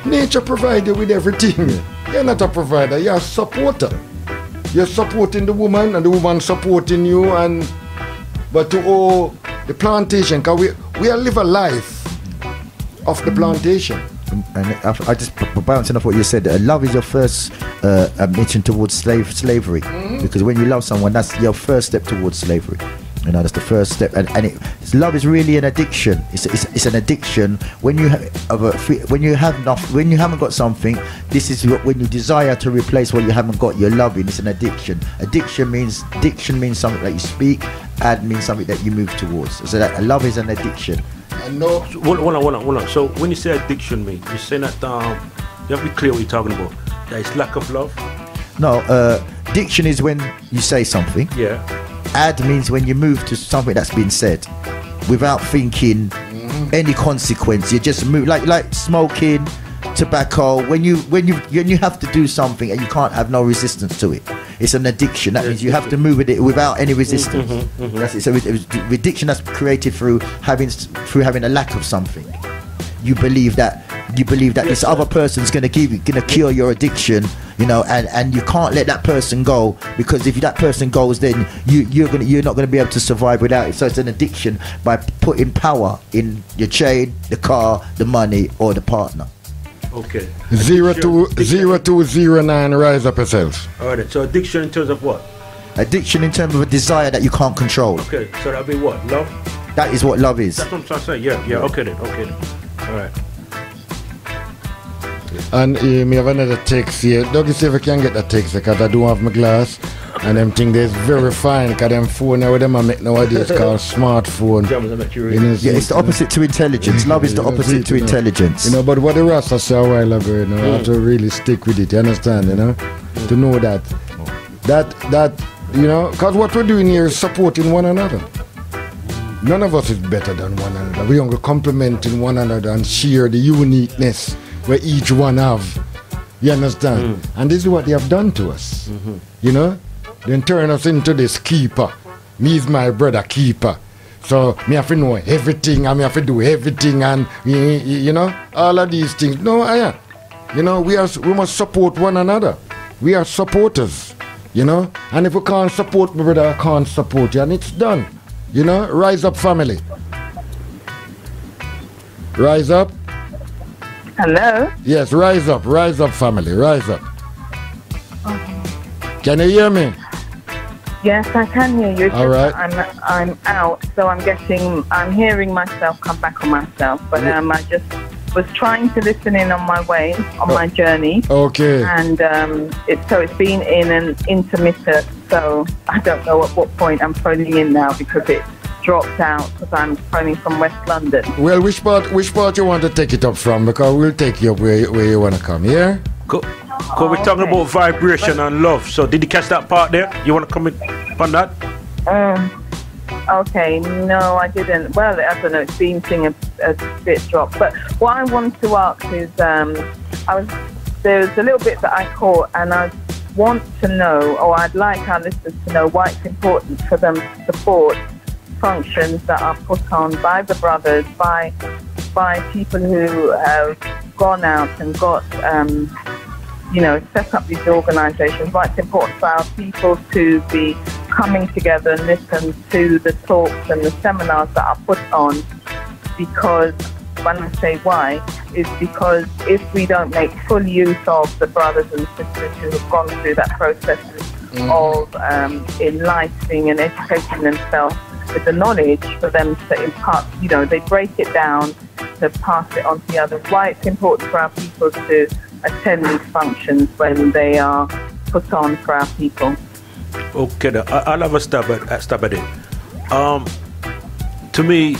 Nature provides you with everything. You're not a provider, you're a supporter. You're supporting the woman and the woman supporting you, but to all the plantation, because we live a life of the plantation. And I just bouncing off what you said. Love is your first admission towards slavery, because when you love someone, that's your first step towards slavery. You know, that's the first step, and love is really an addiction. It's an addiction when you haven't got something. This is when you desire to replace what you haven't got. You're loving. It's an addiction. Diction means something that you speak. Ad means something that you move towards. So that love is an addiction. No. Hold on. So when you say addiction, mate, you're saying that you have to be clear what you're talking about. That it's lack of love. No, addiction is when you say something. Yeah. Ad means when you move to something that's been said without thinking any consequence. You just move like smoking, tobacco. When you have to do something and you can't have no resistance to it, it's an addiction. That means you have to move with it without any resistance. That's it. So addiction that's created through having a lack of something. You believe that this other person's gonna cure your addiction, you know, and you can't let that person go, because if that person goes, then you're not gonna be able to survive without it. So it's an addiction by putting power in your chain, the car, the money, or the partner. Okay. 0209, rise up yourself. All right. So addiction in terms of what? Addiction in terms of a desire that you can't control. Okay. So that'll be what? Love? That is what love is. That's what I'm trying to say. Yeah. Okay then. All right. And me have another text here. Dougie, see if I can get that text because I don't have my glass. And them thing there's very fine because them phone now them I make nowadays called smartphone. Yeah, it's the opposite to intelligence. Love is the opposite to intelligence. You know, but what the Rasta said a while ago, you know, I have to really stick with it, you understand, you know? To know that, you know, because what we're doing here is supporting one another. None of us is better than one another. We're only complementing one another and share the uniqueness where each one have. You understand? And this is what they have done to us. You know? Then turn us into this keeper. Me is my brother keeper. So me have to know everything and me have to do everything and you know, all of these things. No, you know, we must support one another. We are supporters, you know. And if we can't support my brother, I can't support you, and it's done. You know, rise up, family. Rise up. Hello? Yes, rise up, family, rise up. Can you hear me? Yes, I can hear you. All right. I'm out, so I'm hearing myself come back on myself. But I just was trying to listen in on my way, on my journey. Okay. And it's been in an intermittent, so I don't know at what point I'm phoning in now because it dropped out because I'm phoning from West London. Well, which part you want to take it up from? Because we'll take you up where you want to come, yeah? Cool. We're talking about vibration and love. So did you catch that part there? You want to comment on that? Okay, no, I didn't. Well, I don't know, it's been seeing a bit drop. But what I want to ask is, there's a little bit that I caught, and I want to know, or I'd like our listeners to know, why it's important for them to support functions that are put on by the brothers, by people who have gone out and got, set up these organisations. Why it's important for our people to be coming together and listen to the talks and the seminars that are put on, because when I say why, is because if we don't make full use of the brothers and sisters who have gone through that process of enlightening and educating themselves with the knowledge for them to impart, they break it down to pass it on to the others. Why it's important for our people to attend these functions when they are put on for our people. Okay, I'll have a stab at it. To me,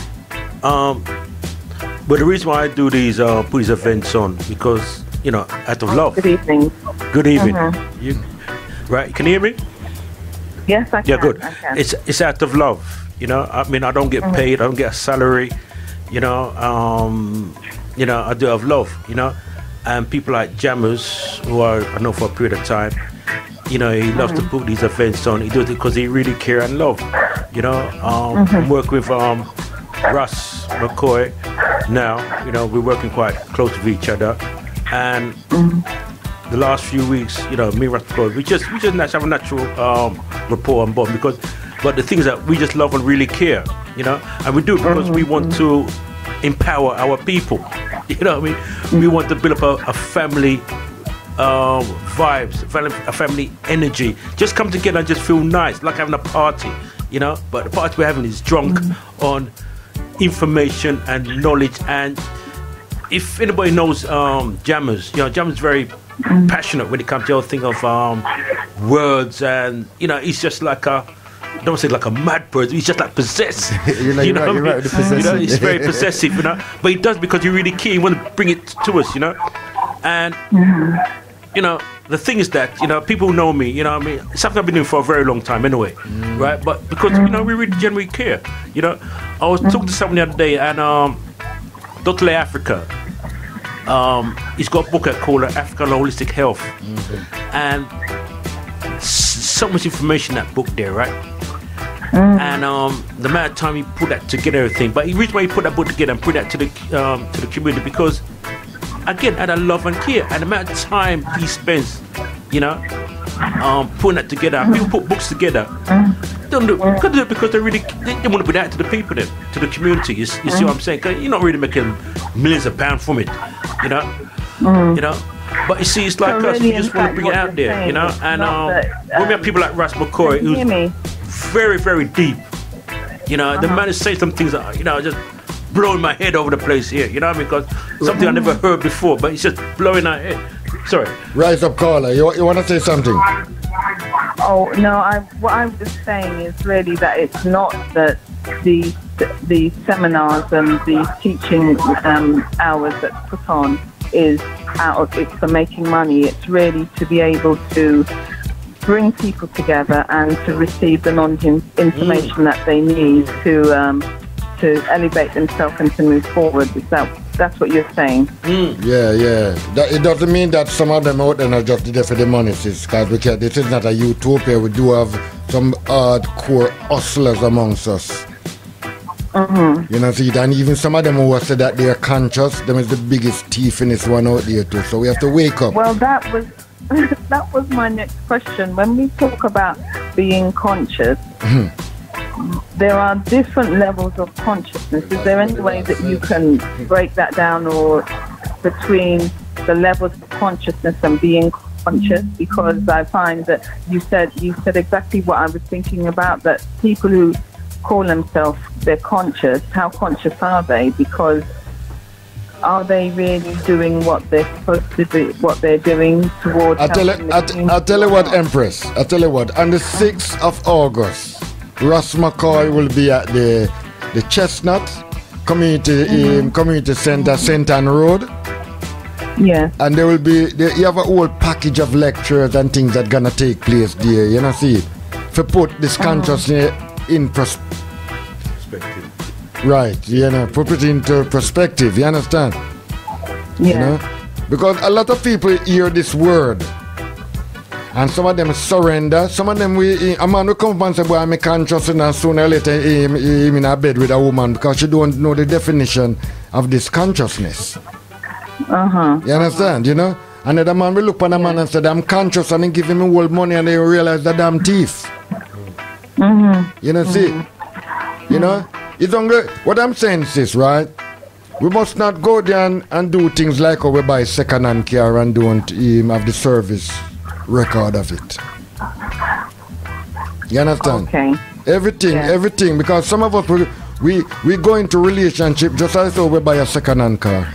but the reason why I do these put these events on, because out of love. Good evening. Good evening. Right? Can you hear me? Yes, I can. Yeah, good. I can. It's out of love. I mean, I don't get paid. I don't get a salary. I do it out of love. And people like Jammers, who I know for a period of time, he loves to put these events on. He does it because he really care and love. I'm working with Russ McCoy now. We're working quite close with each other, and the last few weeks, me and Russ McCoy, we just have a natural rapport on board, but the things that we just love and really care, and we do it because we want to empower our people. We want to build up a family vibes, a family energy. Just come together and just feel nice, like having a party, But the party we're having is drunk on information and knowledge. And if anybody knows Jammers, Jammers very passionate when it comes to the whole thing of words, and he's just like I don't want to say like a mad person. He's just like possessed. You're right with the possessive. He's very possessive, but he does because he really care. He wants to bring it to us, And the thing is that people know me. It's something I've been doing for a very long time anyway, right? But because we really genuinely care. I was talking to someone the other day, and Dr. Lay Africa. He's got a book called African Holistic Health, and so much information in that book there, right? And the amount of time he put that together, everything. But the reason why he put that book together and put that to the community, because again, out of love and care, and the amount of time he spends, putting that together. People put books together. Don't do it because they want to put that to the people, then to the community. You see what I'm saying? 'Cause you're not really making millions of pounds from it, You know. But you see, it's like So us. really, We just in want to fact, bring what it out you're there, you know. saying is And not that, when we have people like Russ McCoy, can you hear me? who's very, very deep. You know, the man is saying some things that, you know, just blowing my head over the place here. You know what I mean? Because something I never heard before, but it's just blowing our head. Sorry. Rise up, caller. You want to say something? Oh no! What I was saying is really that it's not that the seminars and the teaching hours that's put on is it's for making money. It's really to be able to bring people together and to receive the information that they need to elevate themselves and to move forward. That's what you're saying? Yeah. It doesn't mean that some of them out there are just there for the money, because this is not a utopia. We do have some hardcore hustlers amongst us. You know, see, and even some of them who say that they are conscious, them is the biggest thief in this one out there too. So we have to wake up. Well, that was my next question. When we talk about being conscious, there are different levels of consciousness. Is there any way that you can break that down, or between the levels of consciousness and being conscious? Because I find that you said exactly what I was thinking about, that people who call themselves they're conscious, how conscious are they? Because are they really doing what they're supposed to do, what they're doing towards... I'll tell you what, Empress. I'll tell you what. On the 6th of August, Ross McCoy will be at the Chestnut Community Center, St. Anne Road. Yeah. And there will be, you have a whole package of lectures and things that gonna take place there, you know, see? To put this consciousness in perspective. Right, you know, put it into perspective, you understand? Yeah. You know? Because a lot of people hear this word, and some of them surrender. Some of them, a man will come up and say, boy, I'm conscious, and sooner or later him in a bed with a woman because she don't know the definition of this consciousness. You understand, you know? Another man will look on a man and say, I'm conscious, and then give him all money, and they realize that I'm thief. You know, see? You know? It's only, what I'm saying is this, right? We must not go there and do things like how we buy second-hand car and don't have the service record of it. You understand? Okay. Everything, because some of us, we go into relationship just as though we buy a second-hand car.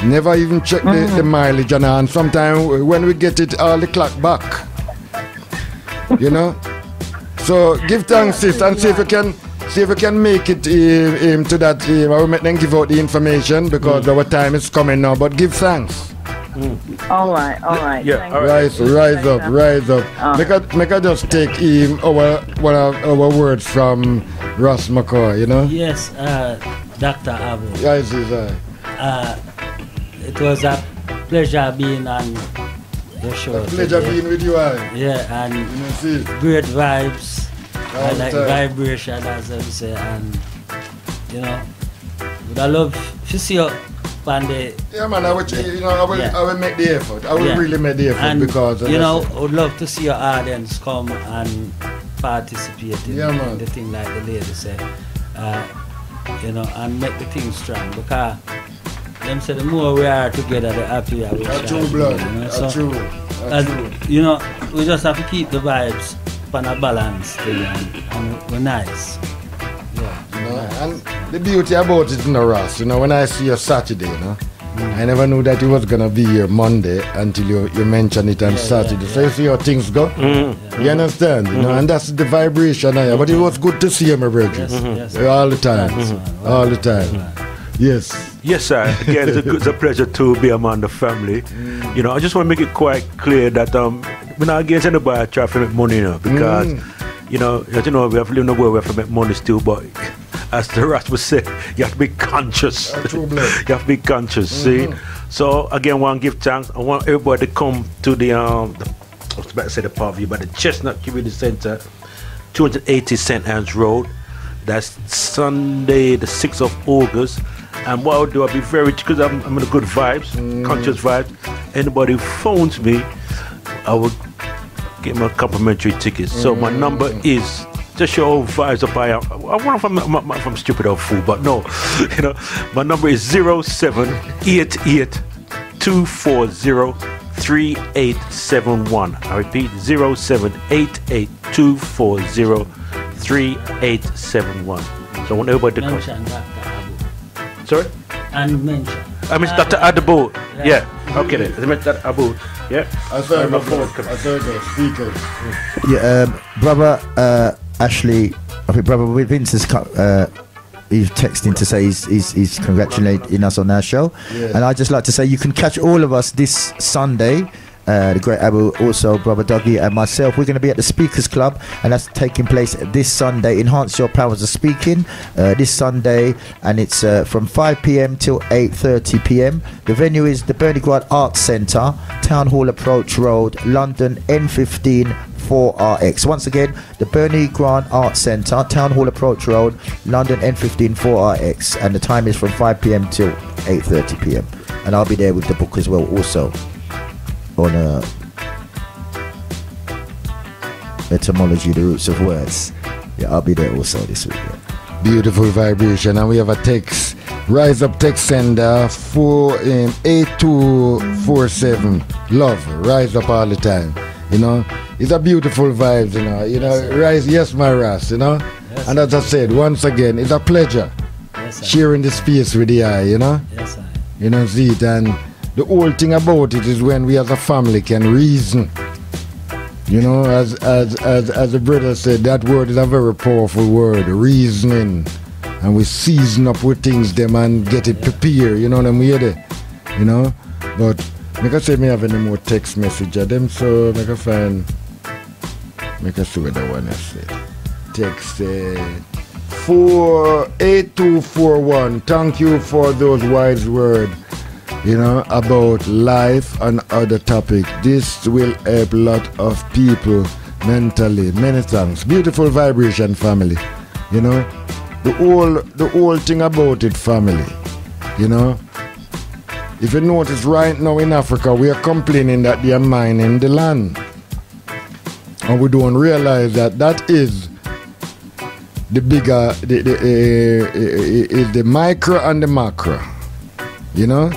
Never even check the mileage, and sometimes when we get it, all the clock back. You know? So give thanks, sis, and see if we can make it to that. I will make them give out the information because our time is coming now. But give thanks. All right. Yeah. Thank you. Rise up. Make I just take one of our words from Ross McCoy. You know. Yes, Dr. Aboo. Yes, it was a pleasure being on your show. Pleasure being with you. Yeah, and great vibes. I like vibration, as I say, and you know, would I love to see you on the... Yeah, man, I will make the effort. I will really make the effort, and, because... you know, I would love to see your audience come and participate in the thing like the lady said, you know, and make the thing strong, because them say the more we are together, the happier we are. True blood. You know? So, you know, we just have to keep the vibes on a balance thing, and we're nice. Yeah. You know, and the beauty about it, you know, Ross, you know, when I see you Saturday, you know, I never knew that it was gonna be here Monday until you mentioned it on Saturday. So you see how things go. You understand? You know, and that's the vibration here. But it was good to see you, my brother. All the time. All the time. Yes. Yes, sir. Again, it's a pleasure to be among the family. You know, I just want to make it quite clear that we're not against anybody trying to make money, you know, because you know, we have to live in a world where we have to make money still, but as the Ras would say, you have to be conscious. You have to be conscious, see? So again, I want to give thanks. I want everybody to come to the I was about to say the Parkview, but the Chestnut Community Center, 280 St. Anne's Road. That's Sunday, the 6th of August. And what I'll do, I'll be very, because I'm in the good vibes, conscious vibes. Anybody who phones me, I will get them a complimentary ticket. So my number is, just show old vibes up I am. I wonder if I'm stupid or fool, but no. You know, my number is 0788 240-3871. I repeat, 0788-240-3871. So I want everybody to Mention Dr. Aboo. Sorry? And mention. I miss Dr. Aboo. Yeah. Okay then. I miss Dr. Aboo. Yeah. I saw the speaker. Yeah, brother Ashley, I think brother Vince has he's texting to say he's congratulating us on our show. Yeah. And I'd just like to say you can catch all of us this Sunday. The great Aboo, also brother Dougie and myself, we're going to be at the Speakers Club, and that's taking place this Sunday. Enhance your powers of speaking this Sunday, and it's from 5 p.m. till 8:30 p.m. The venue is the Bernie Grant Arts Centre, Town Hall Approach Road, London, N15 4RX. Once again, the Bernie Grant Arts Centre, Town Hall Approach Road, London, N15 4RX, and the time is from 5 p.m. till 8:30 p.m. And I'll be there with the book as well, also on etymology, the roots of words. Yeah, I'll be there also this week. Yeah. Beautiful vibration, and we have a text. Rise up text sender 8247. Love, rise up all the time. You know, it's a beautiful vibe. You know, rise. Yes, my Ras. You know, yes, and as I said once again, it's a pleasure sharing the space with the eye. You know, yes, you know, see it, and the whole thing about it is when we as a family can reason. You know, as the brother said, that word is a very powerful word, reasoning. And we season up with things them and get it prepared, you know what I mean? You know? But like I say, me have any more text message of them, so make a find, make a see what that one I said. Text 48241. Thank you for those wise words, you know, about life and other topics. This will help a lot of people mentally. Many thanks. Beautiful vibration, family. You know, the whole thing about it, family. You know, if you notice right now in Africa, we are complaining that they are mining the land, and we don't realize that that is the bigger, is the micro and the macro. You know.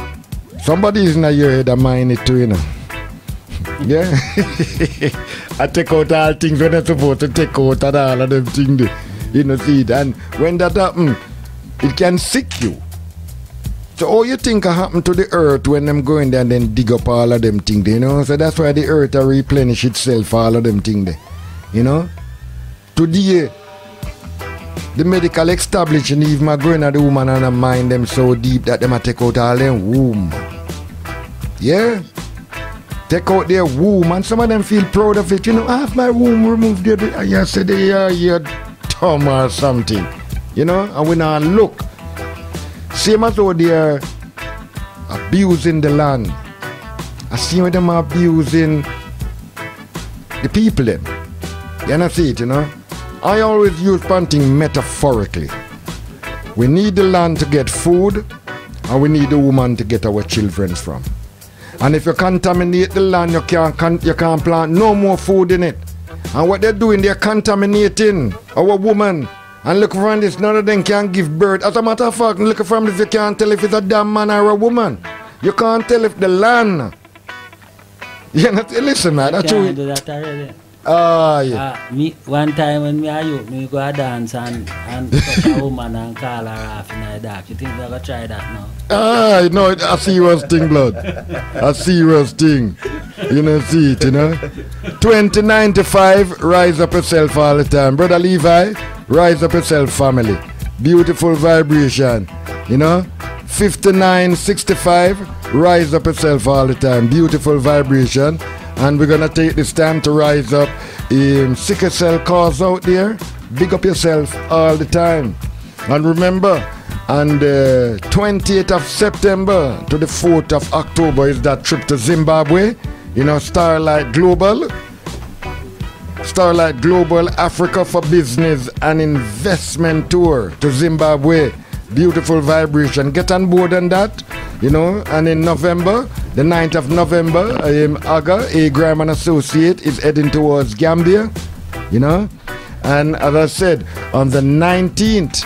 Somebody is in your head and mine it too, you know. Yeah? I take out all things when I'm supposed to take out and all of them things. You know, see it. And when that happens, it can sick you. So all you think will happen to the earth when them go in there and then dig up all of them things, you know? So that's why the earth will replenish itself, all of them things there. You know? Today, the medical establishment even going at the woman and mind them so deep that they might take out all them womb. Yeah? Take out their womb, and some of them feel proud of it. You know, I have my womb removed yesterday, you're dumb or something. You know, and we now look. Same as though they're abusing the land. I see when them are abusing the people them. You know, see it, you know? I always use planting metaphorically. We need the land to get food, and we need the woman to get our children from. And if you contaminate the land, you can't plant no more food in it. And what they're doing, they're contaminating our woman. And look from this, none of them can give birth. As a matter of fact, look from this, you can't tell if it's a damn man or a woman. You can't tell if the land. You know, listen, man. You can't do that already. Yeah. Me, one time when me a youth, me go a dance and touch a woman and call her off in the dark. You think we gonna try that now? No, a serious thing, blood. A serious thing. You know, see it, you know. 2095, rise up yourself all the time. Brother Levi, rise up yourself, family. Beautiful vibration, you know. 5965, rise up yourself all the time. Beautiful vibration. And we're going to take this time to rise up in sickle cell cause out there. Big up yourself all the time. And remember, on the 28th of September to the 4th of October is that trip to Zimbabwe. You know, Starlight Global Africa for Business and Investment Tour to Zimbabwe. Beautiful vibration. Get on board on that. You know, and in November, the 9th of November, Aga, a Graham and Associate, is heading towards Gambia, you know. And as I said, on the 19th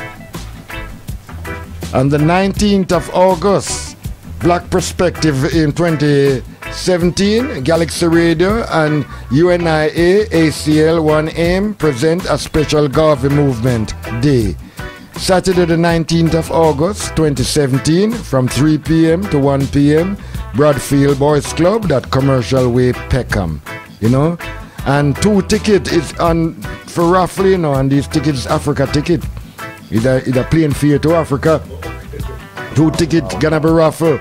of August, Black Perspective in 2017, Galaxy Radio and UNIA ACL 1M present a special Garvey Movement Day. Saturday the 19th of August 2017 from 3 p.m. to 1 p.m. Bradfield Boys Club, that Commercial Way, Peckham. You know? And 2 tickets is on for roughly, you know, and these tickets Africa ticket. Either plane fare to Africa. 2 tickets gonna be raffle.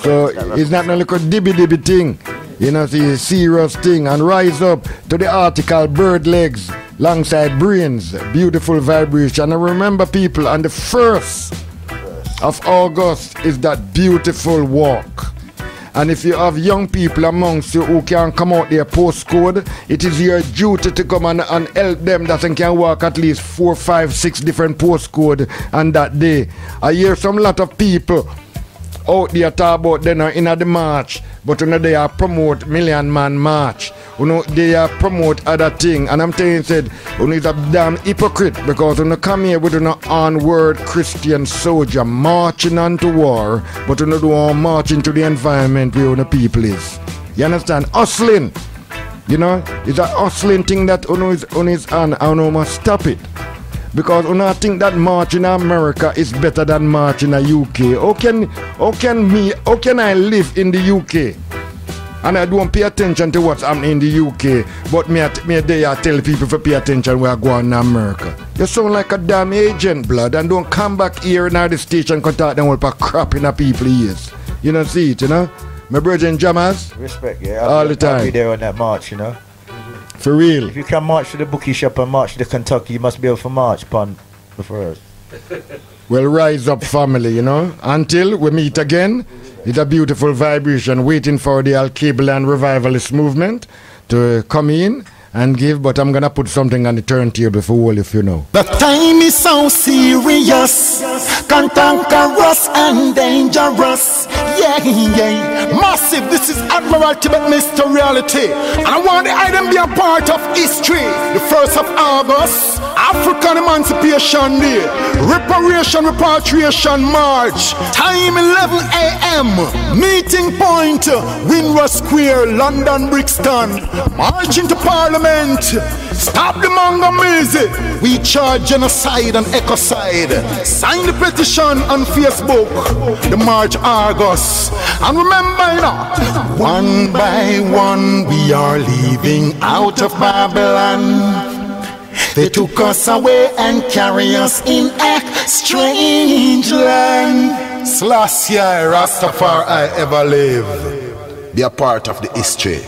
So it's not no little dibby thing. You know, it's a serious thing. And rise up to the article Bird Legs alongside Brains, Beautiful Vibration. And remember people, on the 1st of August is that beautiful walk. And if you have young people amongst you who can come out their postcode, it is your duty to come and help them that can walk at least 4, 5, 6 different postcodes on that day. I hear some lot of people out there talk about them in the march, but they are promote Million Man March. They are promote other thing. And I'm telling you, said, is a damn hypocrite because when you come here with an onward Christian soldier marching on to war, but you don't march into the environment where the people is. You understand? Hustling. You know, it's a hustling thing that is on, and must stop it. Because I think that march in America is better than march in the UK. How can I live in the UK and I don't pay attention to what's happening in the UK, but me there I tell people to pay attention where I go in America? You sound like a damn agent, blood, and don't come back here in the station and talk them all for crap in the people's ears. You know, see it, you know? My brother and jammers. Respect, yeah. All the time. I'll be there on that march, you know. For real. If you can march to the bookie shop and march to the Kentucky, you must be able to march upon the 1st. Well, rise up, family, you know. Until we meet again, it's a beautiful vibration waiting for the Al-Qibla and Revivalist movement to come in and give, but I'm gonna put something on the turntable for all if you know. The time is so serious, cantankerous and dangerous. Yeah. Massive, this is Admiral Tibet Mr. Reality. And I want the item be a part of history. The 1st of August, African Emancipation Day. Reparation, Repatriation March. Time 11 a.m. Meeting point, Windrush Square, London, Brixton. Marching to Parliament. Stop the manga music. We Charge Genocide and Ecocide. Sign the petition on Facebook. The March August. And remember, you know, one by one we are leaving out of Babylon. They took us away and carry us in a strange land. Selassie, Rastafari, ever live. Be a part of the history.